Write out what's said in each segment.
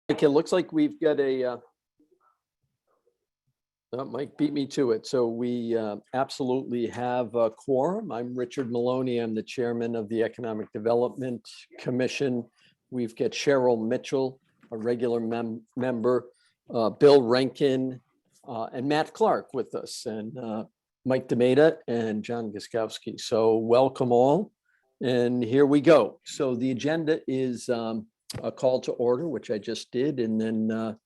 It looks like we've got a, Mike beat me to it. So we absolutely have a quorum. I'm Richard Maloney. I'm the chairman of the Economic Development Commission. We've got Cheryl Mitchell, a regular member, Bill Rankin, and Matt Clark with us, and Mike DeMata and John Guskowski. So welcome all. And here we go. So the agenda is a call to order, which I just did, and then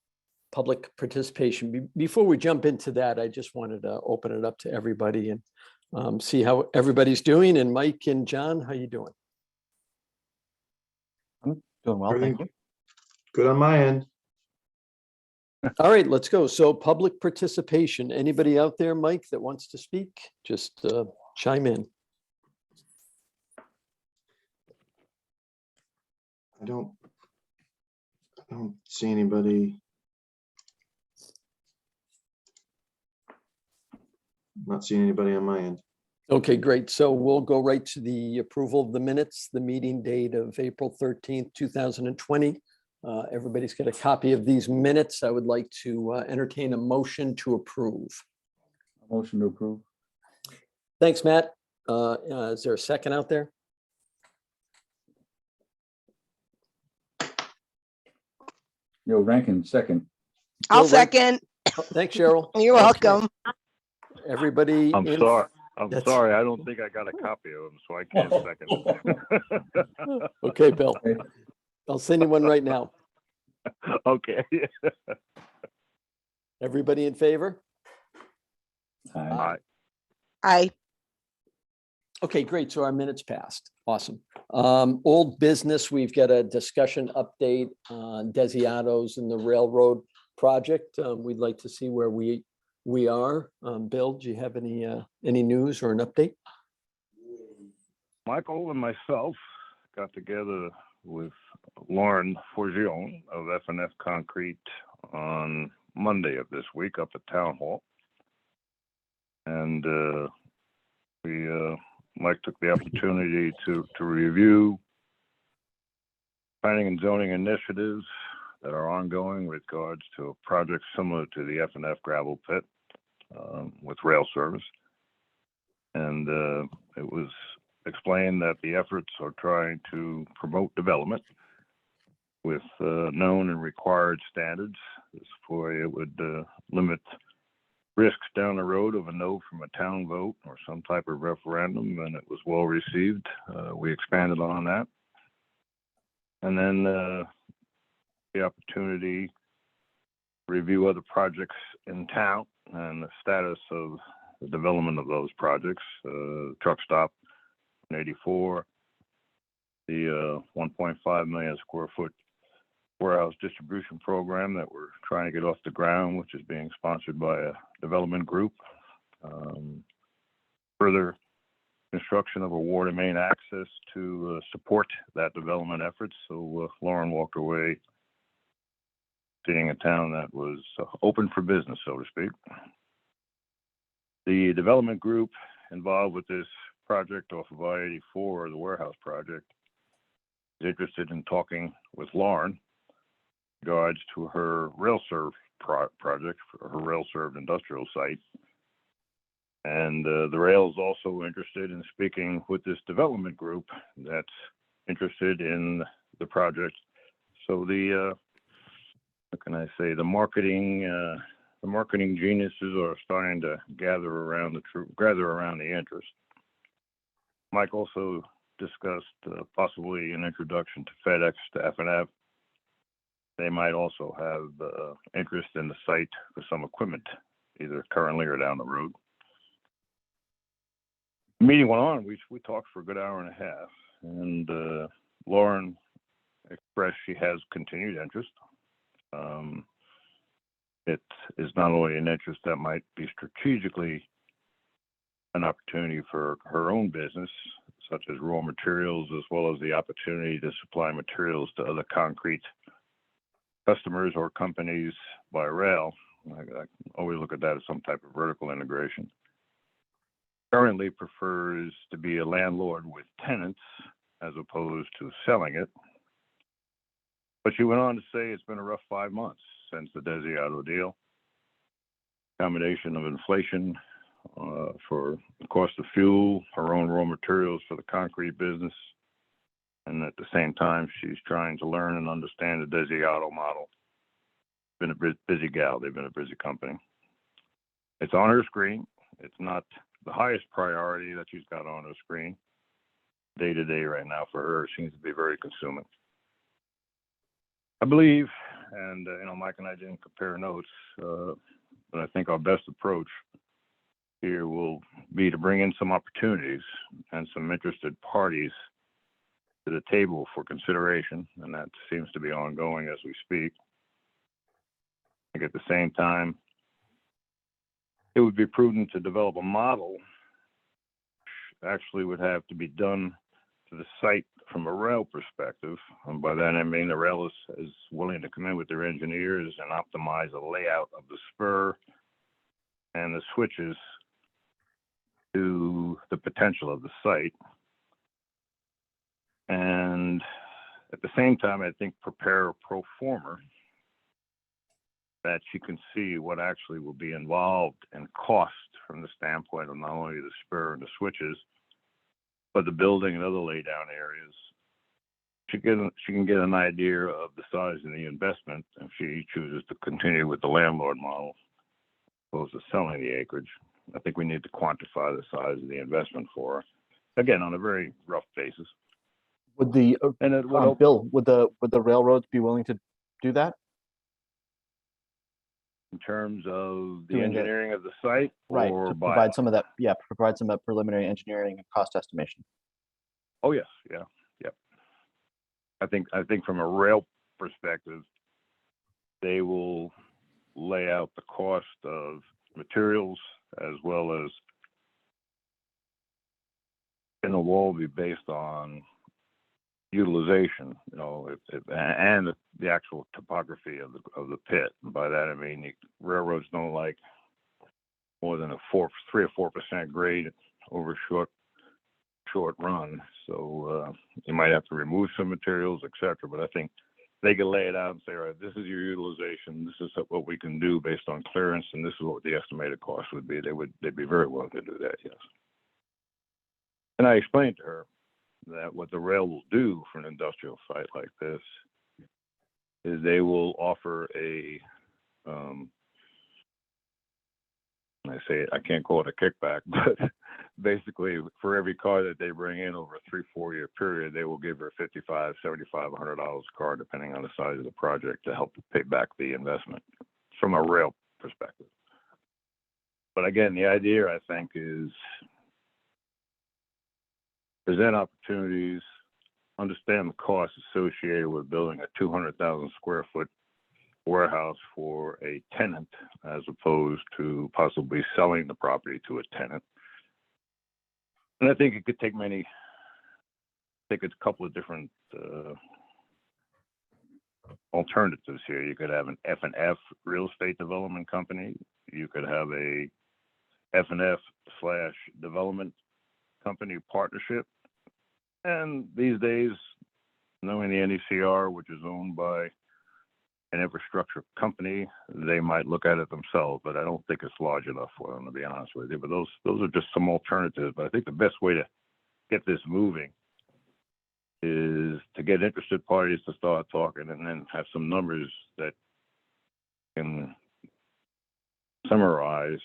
public participation. Before we jump into that, I just wanted to open it up to everybody and see how everybody's doing. And Mike and John, how you doing? I'm doing well, thank you. Good on my end. All right, let's go. So public participation. Anybody out there, Mike, that wants to speak? Just chime in. I don't see anybody. Not seeing anybody on my end. Okay, great. So we'll go right to the approval of the minutes, the meeting date of April 13th, 2020. Everybody's got a copy of these minutes. I would like to entertain a motion to approve. Motion to approve. Thanks, Matt. Is there a second out there? Yo, Rankin, second. I'll Bill second. Thanks, Cheryl. You're Okay. welcome. Everybody. I'm in- sorry. I'm That's- sorry. I don't think I got a copy of them, so I can't second. Okay, Bill. Okay. I'll send you one right now. Okay. Everybody in favor? Aye. Aye. Okay, great. So our minutes passed. Awesome. Old business, we've got a discussion update on Desiatos and the railroad project. We'd like to see where we are. Bill, do you have any news or an update? Michael and myself got together with Lauren Forgione of F&F Concrete on Monday of this week up at Town Hall. And Mike took the opportunity to review planning and zoning initiatives that are ongoing with regards to a project similar to the F&F gravel pit with rail service. And it was explained that the efforts are trying to promote development with known and required standards. This way it would limit risks down the road of a no from a town vote or some type of referendum, and it was well received. We expanded on that. And then the opportunity to review other projects in town and the status of the development of those projects. Truck stop in 84, the 1.5 million square foot warehouse distribution program that we're trying to get off the ground, which is being sponsored by a development group. Further construction of a water main access to support that development effort. So Lauren walked away seeing a town that was open for business, so to speak. The development group involved with this project off of I-84, the warehouse project, is interested in talking with Lauren in regards to her rail serve project, her rail served industrial site. And the rail is also interested in speaking with this development group that's interested in the project. So the what can I say? The marketing geniuses are starting to gather around the interest. Mike also discussed possibly an introduction to FedEx to F&F. They might also have interest in the site for some equipment, either currently or down the road. The meeting went on. We talked for a good hour and a half, and Lauren expressed she has continued interest. It is not only an interest that might be strategically an opportunity for her own business, such as raw materials, as well as the opportunity to supply materials to other concrete customers or companies by rail. I always look at that as some type of vertical integration. Currently prefers to be a landlord with tenants as opposed to selling it. But she went on to say it's been a rough 5 months since the Desiato deal. Combination of inflation for the cost of fuel, her own raw materials for the concrete business, and at the same time, she's trying to learn and understand the Desiato model. Been a busy gal. They've been a busy company. It's on her screen. It's not the highest priority that she's got on her screen. Day to day right now for her seems to be very consuming. I believe, and Mike and I didn't compare notes, but I think our best approach here will be to bring in some opportunities and some interested parties to the table for consideration, and that seems to be ongoing as we speak. I think at the same time, it would be prudent to develop a model which actually would have to be done to the site from a rail perspective. And by that I mean the rail is willing to come in with their engineers and optimize the layout of the spur and the switches to the potential of the site. And at the same time, I think prepare a pro forma that you can see what actually will be involved in cost from the standpoint of not only the spur and the switches, but the building and other laydown areas. She can get an idea of the size of the investment if she chooses to continue with the landlord model as opposed to selling the acreage. I think we need to quantify the size of the investment for her, again, on a very rough basis. Would the And it would Bill, would the railroads be willing to do that? in terms of the Doing the- engineering of the site, Right, or to by provide some of that, provide some of that preliminary engineering and cost estimation. Oh yes, yeah. I think from a rail perspective, they will lay out the cost of materials as well as, and it will all be based on utilization, and the actual topography of the pit. And by that I mean railroads don't like more than a 3 or 4% grade over a short run. So you might have to remove some materials, etc. But I think they can lay it out and say, all right, this is your utilization. This is what we can do based on clearance, and this is what the estimated cost would be. They'd be very willing to do that, yes. And I explained to her that what the rail will do for an industrial site like this is they will offer a I can't call it a kickback, but basically for every car that they bring in over a 3-4 year period, they will give her $55, $75, $100 a car, depending on the size of the project, to help pay back the investment from a rail perspective. But again, the idea, I think, is present opportunities, understand the costs associated with building a 200,000 square foot warehouse for a tenant as opposed to possibly selling the property to a tenant. And I think it could take it's a couple of different alternatives here. You could have an F&F real estate development company. You could have a F&F / development company partnership. And these days, knowing the NECR, which is owned by an infrastructure company, they might look at it themselves, but I don't think it's large enough for them, to be honest with you. But those are just some alternatives. But I think the best way to get this moving is to get interested parties to start talking, and then have some numbers that can summarize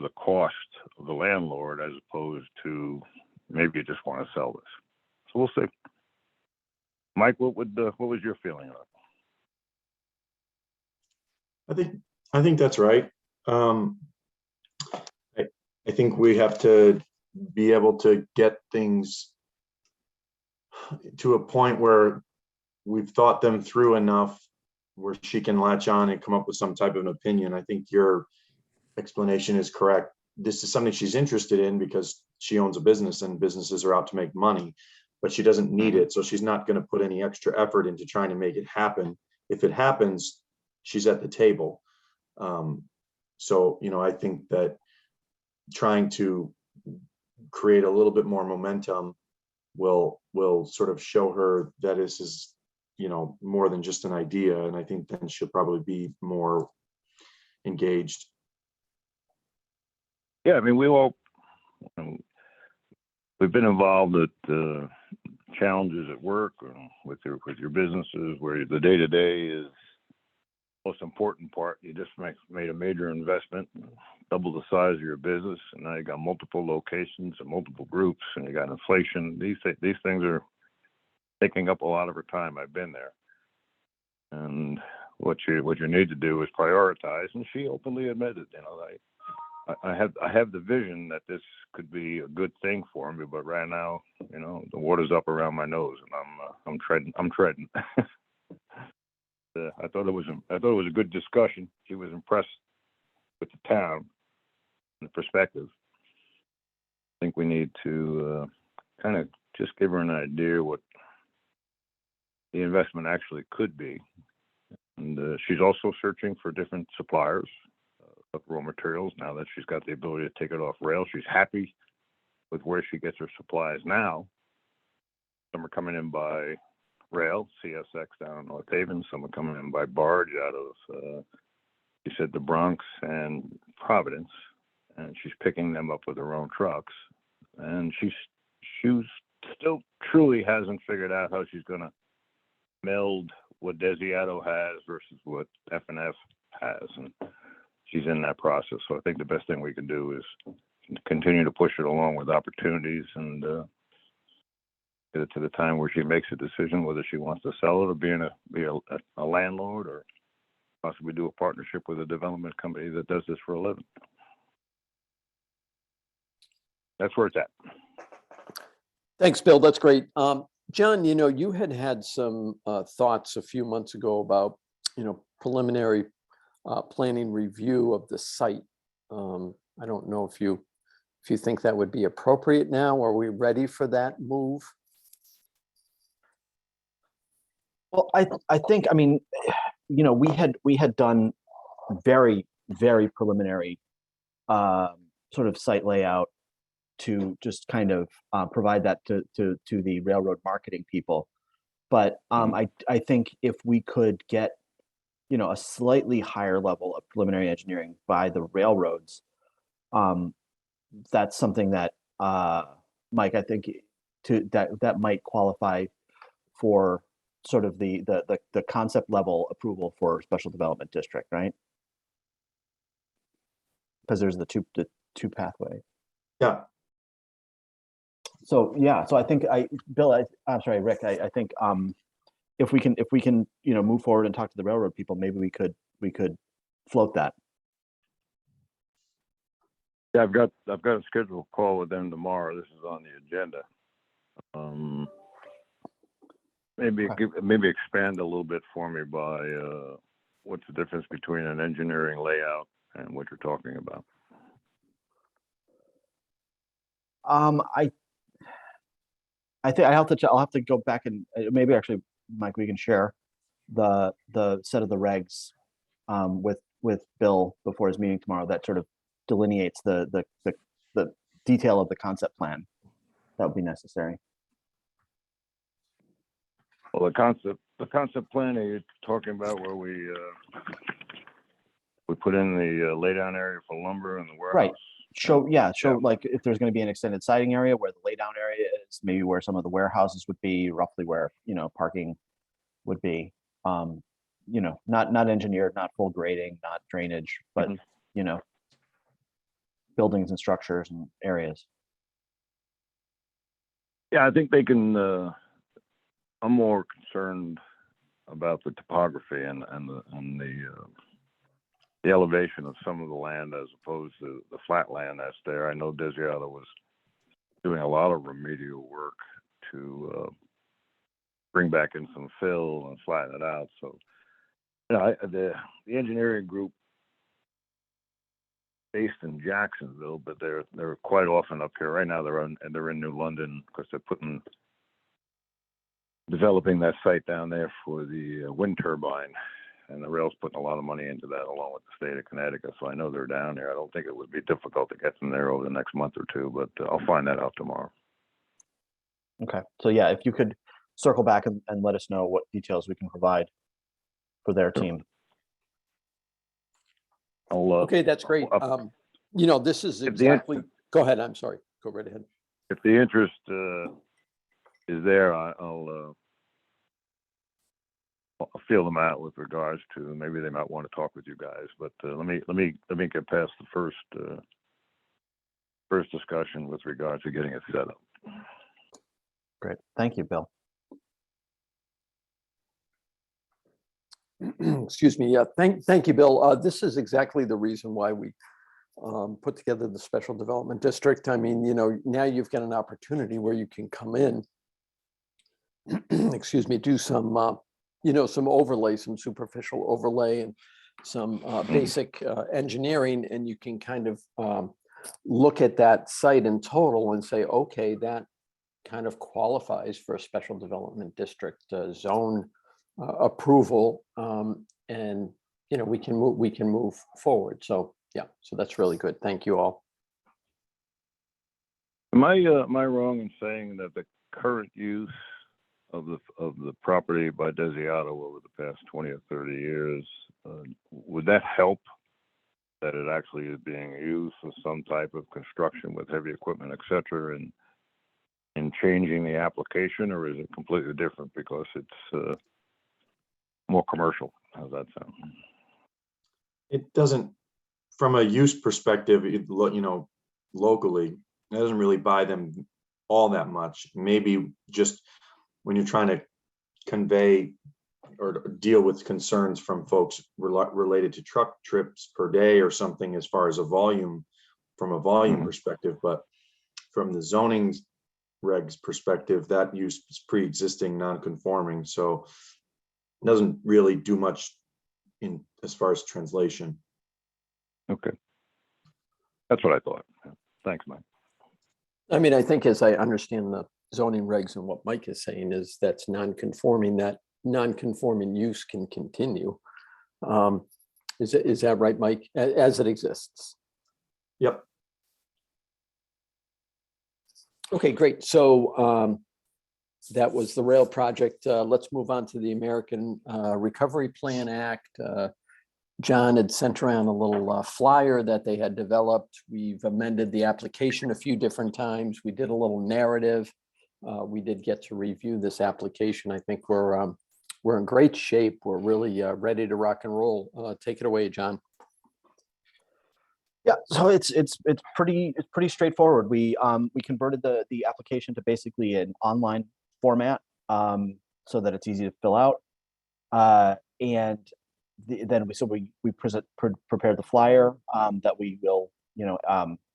the cost of the landlord as opposed to maybe you just want to sell this. So we'll see. Mike, what was your feeling on it? I think that's right. I think we have to be able to get things to a point where we've thought them through enough where she can latch on and come up with some type of an opinion. I think your explanation is correct. This is something she's interested in because she owns a business and businesses are out to make money, but she doesn't need it. So she's not going to put any extra effort into trying to make it happen. If it happens, she's at the table. So, I think that trying to create a little bit more momentum will sort of show her that this is, you know, more than just an idea. And I think then she'll probably be more engaged. Yeah, I mean, we've been involved at challenges at work or with your businesses where the day-to-day is the most important part. You just made a major investment, double the size of your business, and now you got multiple locations and multiple groups, and you got inflation. These things are taking up a lot of her time. I've been there, and what you need to do is prioritize. And she openly admitted, you know, I have the vision that this could be a good thing for me, but right now, you know, the water's up around my nose, and I'm treading. I thought it was a good discussion. She was impressed with the town and the perspective. I think we need to kind of just give her an idea what the investment actually could be. And she's also searching for different suppliers of raw materials now that she's got the ability to take it off rail. She's happy with where she gets her supplies now. Some are coming in by rail, CSX down in North Haven. Some are coming in by barge out of, she said, the Bronx and Providence. And she's picking them up with her own trucks. And she still truly hasn't figured out how she's going to meld what Desiato has versus what F&F has. And she's in that process. So I think the best thing we can do is continue to push it along with opportunities and get it to the time where she makes a decision whether she wants to sell it or be a landlord or possibly do a partnership with a development company that does this for a living. That's where it's at. Thanks, Bill. That's great. John, you know, you had some thoughts a few months ago about, you know, preliminary planning review of the site. I don't know if you think that would be appropriate now. Are we ready for that move? Well, I think, I mean, you know, we had done very, very preliminary sort of site layout to just kind of provide that to the railroad marketing people. But I think if we could get, you know, a slightly higher level of preliminary engineering by the railroads, that's something that Mike, I think that might qualify for sort of the concept level approval for special development district, right? Because there's the two pathway. Yeah. So yeah, so I think I'm sorry, Rick. I think if we can you know move forward and talk to the railroad people, maybe we could float that. Yeah, I've got a scheduled call with them tomorrow. This is on the agenda. Maybe expand a little bit for me by what's the difference between an engineering layout and what you're talking about. I think I'll have to go back and maybe actually, Mike, we can share the set of the regs with Bill before his meeting tomorrow that sort of delineates the detail of the concept plan that would be necessary. Well, the concept plan that you're talking about where we put in the laydown area for lumber and the warehouse. Right. Show like if there's going to be an extended siding area where the laydown area is, maybe where some of the warehouses would be, roughly where, you know, parking would be. You know, not engineered, not full grading, not drainage, but you know, buildings and structures and areas. Yeah, I think they can. I'm more concerned about the topography and the elevation of some of the land as opposed to the flat land that's there. I know Desiato was doing a lot of remedial work to bring back in some fill and flatten it out. So, you know, the engineering group based in Jacksonville, but they're quite often up here right now. They're in New London because they're developing that site down there for the wind turbine. And the rail's putting a lot of money into that along with the state of Connecticut. So I know they're down there. I don't think it would be difficult to get them there over the next month or two, but I'll find that out tomorrow. Okay. So yeah, if you could circle back and let us know what details we can provide for their team. I'll, Okay, that's great. You know, this is If the int- exactly, go ahead, I'm sorry, go right ahead. if the interest is there, I'll feel them out with regards to maybe they might want to talk with you guys. But let me get past the first discussion with regards to getting it set up. Great. Thank you, Bill. Excuse me. Yeah, thank you, Bill. This is exactly the reason why we put together the special development district. I mean, you know, now you've got an opportunity where you can come in, excuse me, do some, you know, some overlay, some superficial overlay and some basic engineering, and you can kind of look at that site in total and say, okay, that kind of qualifies for a special development district zone approval, and you know, we can move forward. So yeah, so that's really good. Thank you all. Am I wrong in saying that the current use of the property by Desiato over the past 20 or 30 years, would that help that it actually is being used for some type of construction with heavy equipment, et cetera, and in changing the application, or is it completely different because it's more commercial? How's that sound? It doesn't, from a use perspective, you know, locally, it doesn't really buy them all that much. Maybe just when you're trying to convey or deal with concerns from folks related to truck trips per day or something as far as a volume, from a volume perspective. But from the zoning regs perspective, that use is pre-existing non-conforming, so it doesn't really do much in as far as translation. Okay, that's what I thought. Thanks, Mike. I mean, I think as I understand the zoning regs and what Mike is saying is that's non-conforming, that non-conforming use can continue. Is that right, Mike, as it exists? Yep. Okay, great. So that was the rail project. Let's move on to the American Recovery Plan Act. John had sent around a little flyer that they had developed. We've amended the application a few different times. We did a little narrative. We did get to review this application. I think we're in great shape. We're really ready to rock and roll. Take it away, John. Yeah, so it's pretty straightforward. We converted the application to basically an online format, so that it's easy to fill out, and then we prepared the flyer that we will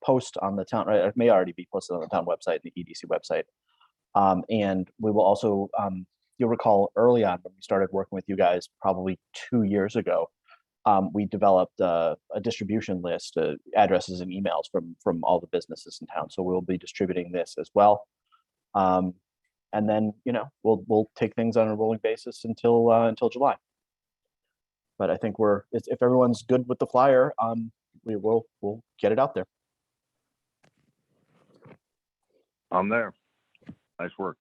post on the town. Right, it may already be posted on the town website, the EDC website, and we will also. You'll recall early on when we started working with you guys, probably 2 years ago. We developed a distribution list, addresses and emails from all the businesses in town. So we'll be distributing this as well, and then we'll take things on a rolling basis until July. But I think if everyone's good with the flyer, we'll get it out there. I'm there. Nice work.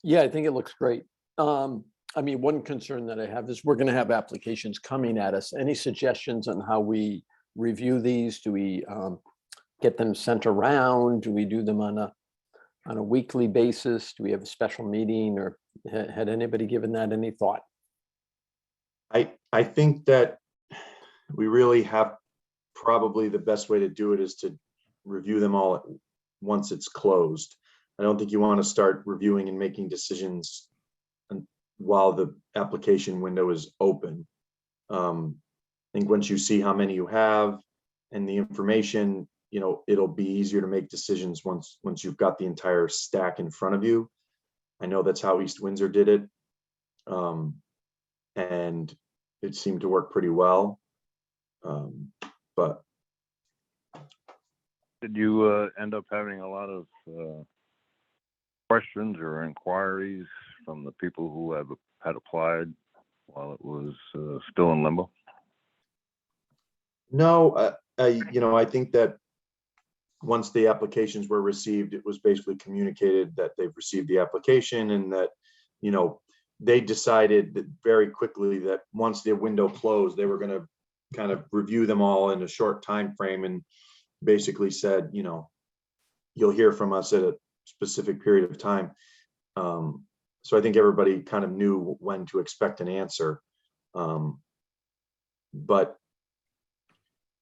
Yeah, I think it looks great. I mean, one concern that I have is we're going to have applications coming at us. Any suggestions on how we review these? Do we get them sent around? Do we do them on a weekly basis? Do we have a special meeting, or had anybody given that any thought? I think that we really have, probably the best way to do it is to review them all once it's closed. I don't think you want to start reviewing and making decisions while the application window is open. I think once you see how many you have and the information, it'll be easier to make decisions once you've got the entire stack in front of you. I know that's how East Windsor did it, and it seemed to work pretty well. But did you end up having a lot of questions or inquiries from the people who had applied while it was still in limbo? No, I think that once the applications were received, it was basically communicated that they've received the application and that, you know, they decided that very quickly that once the window closed, they were going to kind of review them all in a short time frame, and basically said, you know, you'll hear from us at a specific period of time. So I think everybody kind of knew when to expect an answer. But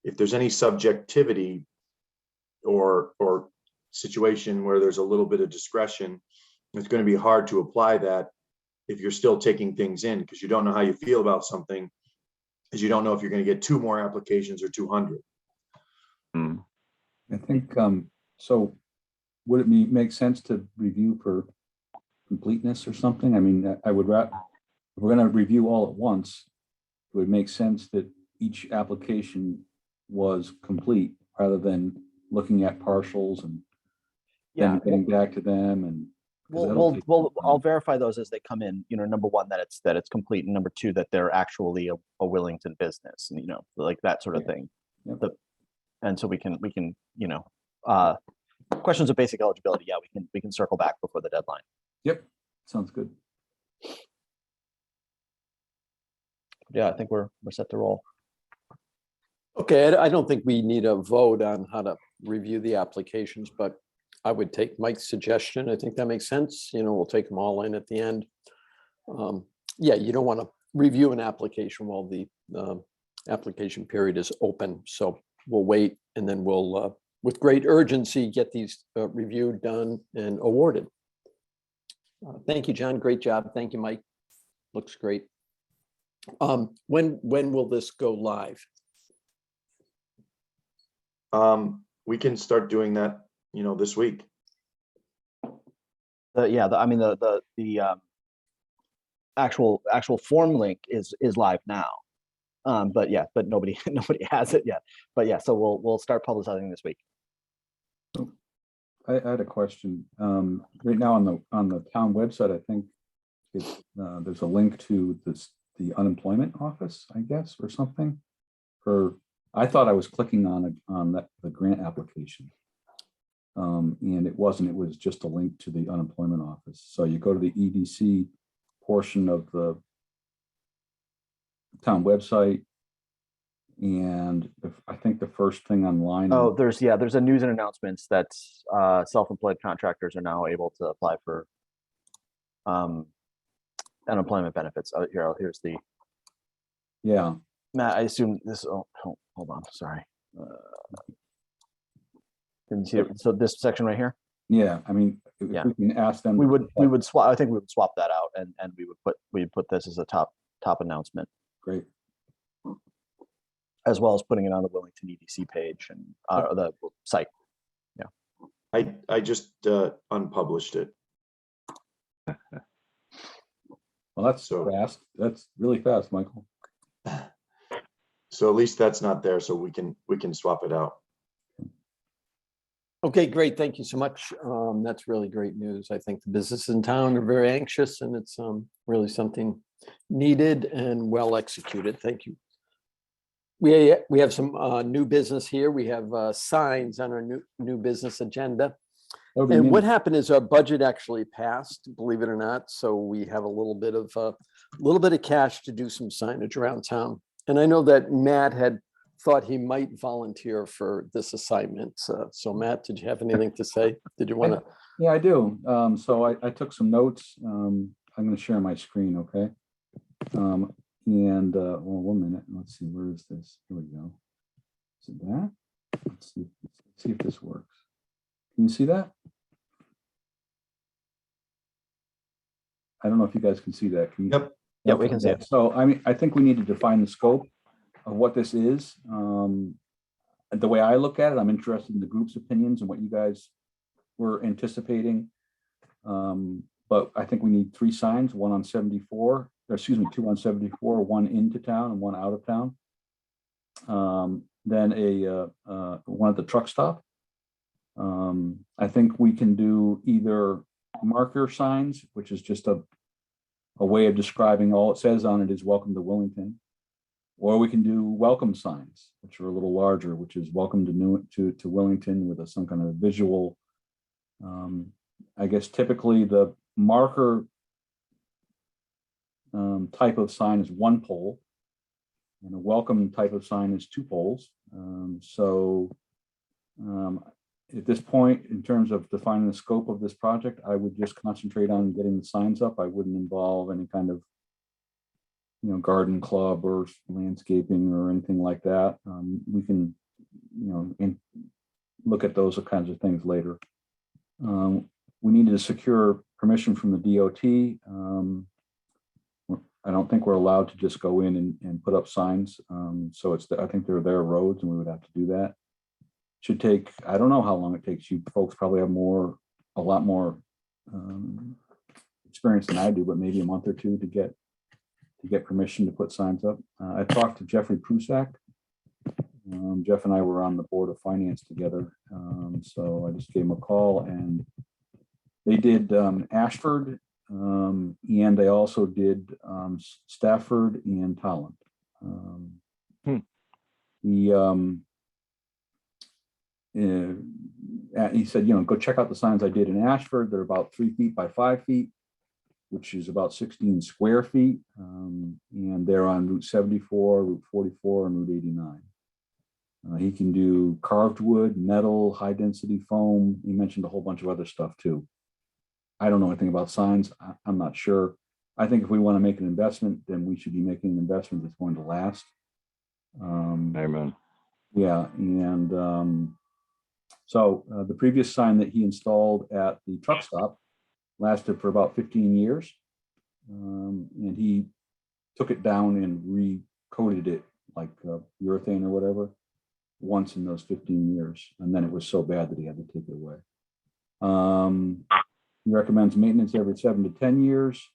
if there's any subjectivity or situation where there's a little bit of discretion, it's going to be hard to apply that if you're still taking things in, because you don't know how you feel about something, because you don't know if you're going to get 2 more applications or 200. I think, so would it make sense to review for completeness or something? I mean, I would rather, if we're going to review all at once, it would make sense that each application was complete rather than looking at partials and Yeah, then getting back to them. And 'cause that'll take some I'll time. verify those as they come in. You know, number one, that it's complete, and number two, that they're actually a Willington business, and you know, like that sort of thing. Yep. And so we can you know, questions of basic eligibility. Yeah, we can circle back before the deadline. Yep, sounds good. Yeah, I think we're set to roll. Okay, I don't think we need a vote on how to review the applications, but I would take Mike's suggestion. I think that makes sense. You know, we'll take them all in at the end. Yeah, you don't want to review an application while the application period is open. So we'll wait, and then we'll, with great urgency, get these reviewed, done, and awarded. Thank you, John. Great job. Thank you, Mike. Looks great. When will this go live? We can start doing that, you know, this week. I mean, the actual form link is live now. But yeah, but nobody has it yet. But yeah, so we'll start publicizing this week. I had a question. Right now on the town website, I think there's a link to the unemployment office, I guess, or something. I thought I was clicking on the grant application. And it wasn't. It was just a link to the unemployment office. So you go to the EDC portion of the town website, and I think the first thing online. Oh, there's a news and announcements that self-employed contractors are now able to apply for unemployment benefits. Here's the. Yeah. Matt, I assume this. Oh, hold on. Sorry. Didn't see it. So this section right here. Yeah. I mean, if we can ask them. We would swap. I think we would swap that out, and we'd put this as a top announcement. Great. As well as putting it on the Willington EDC page and the site. Yeah. I just unpublished it. Well, that's So fast. That's really fast, Michael. So at least that's not there, so we can swap it out. Okay, great. Thank you so much. That's really great news. I think the businesses in town are very anxious, and it's really something needed and well executed. Thank you. We have some new business here. We have signs on our new business agenda. And what happened is our budget actually passed, believe it or not. So we have a little bit of cash to do some signage around town. And I know that Matt had thought he might volunteer for this assignment. So Matt, did you have anything to say? Did you want to? Yeah, I do. So I took some notes. I'm going to share my screen, okay? And well, 1 minute. Let's see, where is this? Here we go. Is it that? Let's see if this works. Can you see that? I don't know if you guys can see that. Can you? Yep. Yeah, we can see it. So I think we need to define the scope of what this is. The way I look at it, I'm interested in the group's opinions and what you guys were anticipating. But I think we need 3 signs, 1 on 74, or excuse me, 2 on 74, 1 into town and 1 out of town. Then one at the truck stop. I think we can do either marker signs, which is just a way of describing all it says on it is welcome to Willington, Or we can do welcome signs, which are a little larger, which is welcome to Willington with some kind of visual. I guess typically the marker type of sign is one pole, and a welcome type of sign is two poles. At this point, in terms of defining the scope of this project, I would just concentrate on getting the signs up. I wouldn't involve any kind of, garden club or landscaping or anything like that. We can, look at those kinds of things later. We needed to secure permission from the DOT. I don't think we're allowed to just go in and put up signs. So I think they're their roads and we would have to do that. Should take, I don't know how long it takes. You folks probably have a lot more experience than I do, but maybe a month or two to get permission to put signs up. I talked to Jeffrey Prusak. Jeff and I were on the Board of Finance together. So I just gave him a call, and they did Ashford, and they also did Stafford and Tolland. He said, go check out the signs I did in Ashford. They're about 3 feet by 5 feet, which is about 16 square feet. And they're on Route 74, Route 44, and Route 89. He can do carved wood, metal, high density foam. He mentioned a whole bunch of other stuff too. I don't know anything about signs. I'm not sure. I think if we want to make an investment, then we should be making an investment that's going to last. Amen. Yeah, and so the previous sign that he installed at the truck stop lasted for about 15 years. And he took it down and recoated it like urethane or whatever once in those 15 years. And then it was so bad that he had to take it away. He recommends maintenance every 7 to 10 years.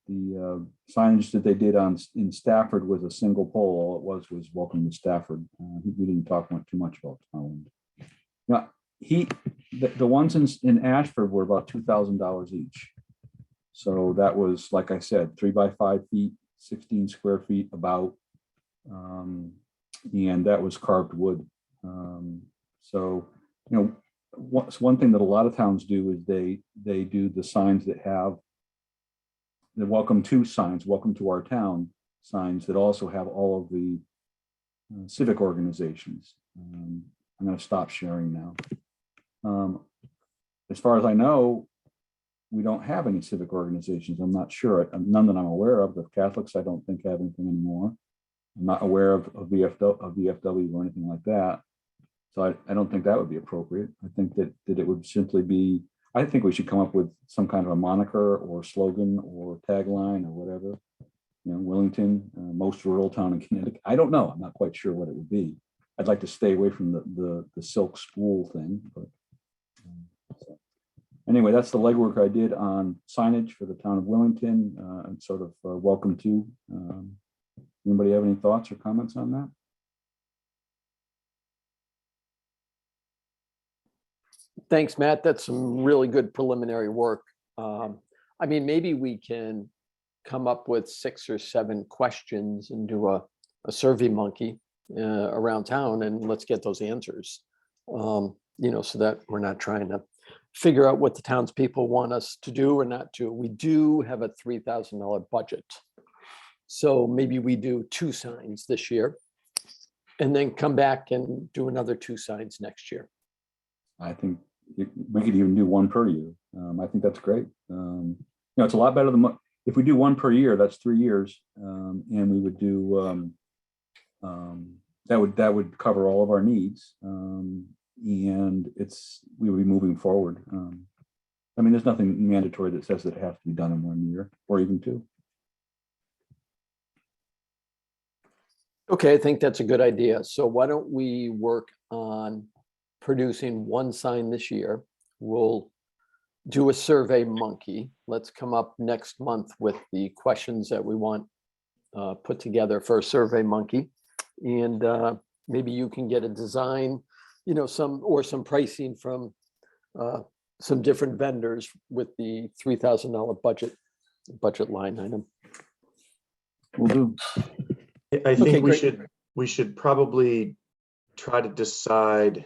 The signage that they did in Stafford was a single pole. All it was welcome to Stafford. We didn't talk too much about Tolland. Now, the ones in Ashford were about $2,000 each. So that was, like I said, 3 by 5 feet, 16 square feet about, and that was carved wood. So, one thing that a lot of towns do is they do the signs that have the welcome to signs, welcome to our town signs that also have all of the civic organizations. I'm going to stop sharing now. As far as I know, we don't have any civic organizations. I'm not sure. None that I'm aware of. The Catholics, I don't think, have anything anymore. I'm not aware of VFW or anything like that. So I don't think that would be appropriate. I think that it would simply be, I think we should come up with some kind of a moniker or slogan or tagline or whatever. Willington, most rural town in Connecticut. I don't know. I'm not quite sure what it would be. I'd like to stay away from the silk spool thing. But so. Anyway, that's the legwork I did on signage for the town of Willington and sort of welcome to. Anybody have any thoughts or comments on that? Thanks, Matt. That's some really good preliminary work. Maybe we can come up with 6 or 7 questions and do a survey monkey around town, and let's get those answers. So that we're not trying to figure out what the townspeople want us to do or not do. We do have a $3,000 budget. So maybe we do 2 signs this year and then come back and do another 2 signs next year. I think we could even do 1 per year. I think that's great. It's a lot better than if we do 1 per year. That's 3 years, and we would do that would cover all of our needs, and we would be moving forward. There's nothing mandatory that says that it has to be done in 1 year or even 2. Okay, I think that's a good idea. So why don't we work on producing 1 sign this year? We'll do a survey monkey. Let's come up next month with the questions that we want put together for a survey monkey. And maybe you can get a design, some pricing from some different vendors with the $3,000 budget line item. Will do. I Okay, think great. we should probably try to decide,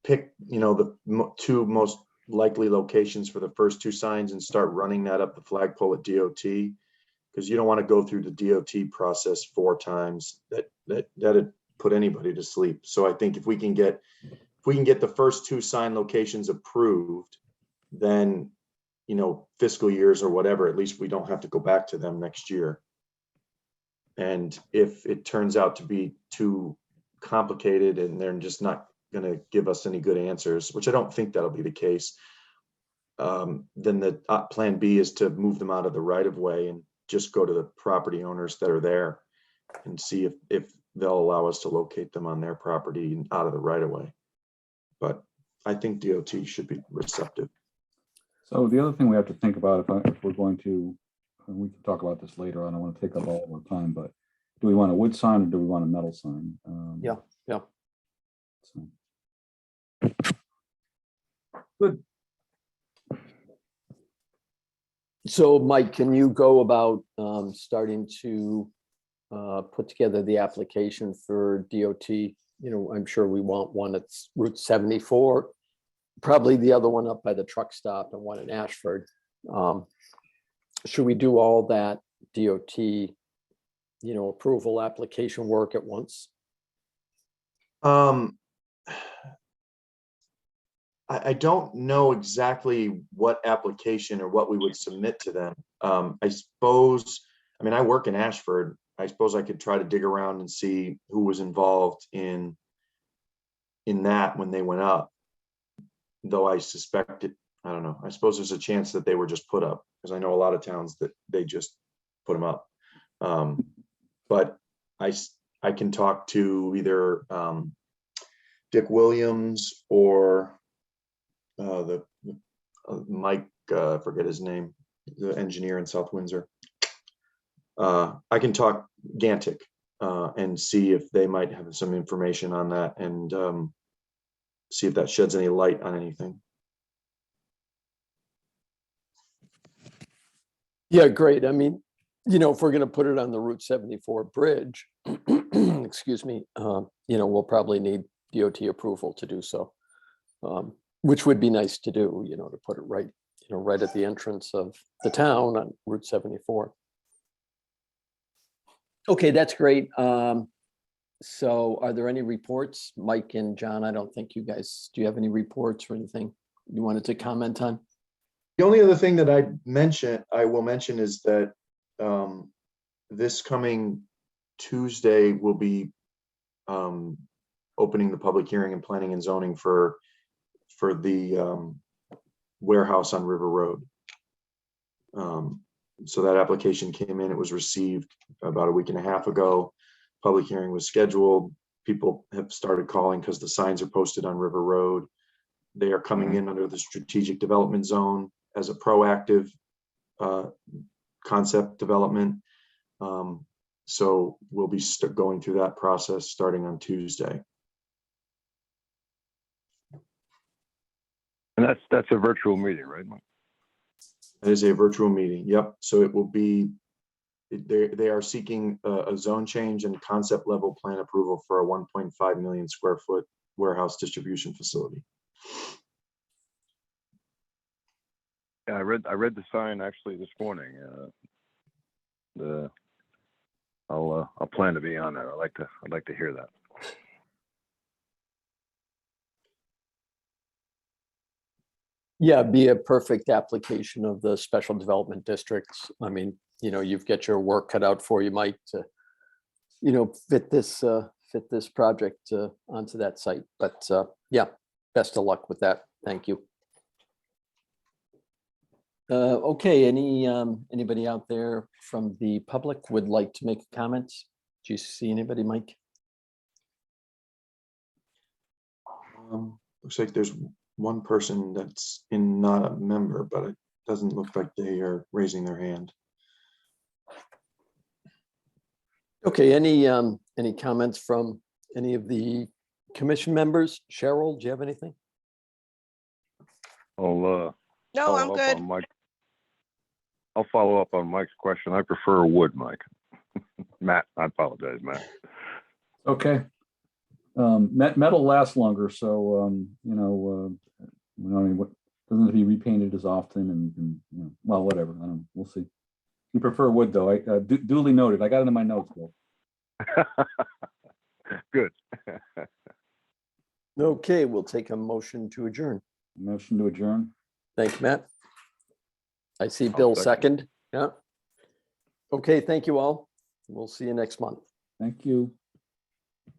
pick, the two most likely locations for the first two signs and start running that up the flagpole at DOT. Because you don't want to go through the DOT process 4 times. That'd put anybody to sleep. So I think if we can get the first 2 sign locations approved, then, fiscal years or whatever, at least we don't have to go back to them next year. And if it turns out to be too complicated and they're just not going to give us any good answers, which I don't think that'll be the case, then the plan B is to move them out of the right of way and just go to the property owners that are there and see if they'll allow us to locate them on their property and out of the right of way. But I think DOT should be receptive. So the other thing we have to think about, if we're going to, and we can talk about this later, I don't want to take up all of our time, but do we want a wood sign or do we want a metal sign? Yeah. So. Good. So Mike, can you go about starting to put together the application for DOT? I'm sure we want one at Route 74, probably the other one up by the truck stop and one in Ashford. Should we do all that DOT, approval application work at once? I don't know exactly what application or what we would submit to them. I work in Ashford. I suppose I could try to dig around and see who was involved in that when they went up. Though I suspect it, I don't know. I suppose there's a chance that they were just put up, because I know a lot of towns that they just put them up. But I can talk to either Dick Williams or Mike, I forget his name, the engineer in South Windsor. I can talk Gantic and see if they might have some information on that and see if that sheds any light on anything. Yeah, great. I mean, if we're going to put it on the Route 74 bridge, excuse me, we'll probably need DOT approval to do so, which would be nice to do, to put it right, right at the entrance of the town on Route 74. Okay, that's great. So are there any reports? Mike and John, I don't think you guys, do you have any reports or anything you wanted to comment on? The only other thing that I will mention is that this coming Tuesday will be opening the public hearing and planning and zoning for the warehouse on River Road. So that application came in, it was received about a week and a half ago. Public hearing was scheduled. People have started calling because the signs are posted on River Road. They are coming in under the strategic development zone as a proactive concept development. So we'll be going through that process starting on Tuesday. And that's a virtual meeting, right, Mike? It is a virtual meeting. Yep. So it will be, they are seeking a zone change and concept level plan approval for a 1.5 million square foot warehouse distribution facility. Yeah, I read the sign actually this morning. I'll plan to be on that. I'd like to hear that. Yeah, be a perfect application of the special development districts. I mean, you've got your work cut out for you, Mike, to, fit this project onto that site. But yeah, best of luck with that. Thank you. Okay, anybody out there from the public would like to make a comment? Do you see anybody, Mike? Looks like there's one person that's not a member, but it doesn't look like they are raising their hand. Okay, any comments from any of the commission members? Cheryl, do you have anything? No, I'm good. I'll follow up on Mike's question. I prefer wood, Mike. Matt, I apologize, Matt. Okay. Metal lasts longer, so, doesn't have to be repainted as often and well, whatever. I don't know. We'll see. You prefer wood though. I duly noted. I got it in my notes, Bill. Good. Okay, we'll take a motion to adjourn. Motion to adjourn. Thank you, Matt. I see Bill second. second. Yeah. Okay, thank you all. We'll see you next month. Thank you.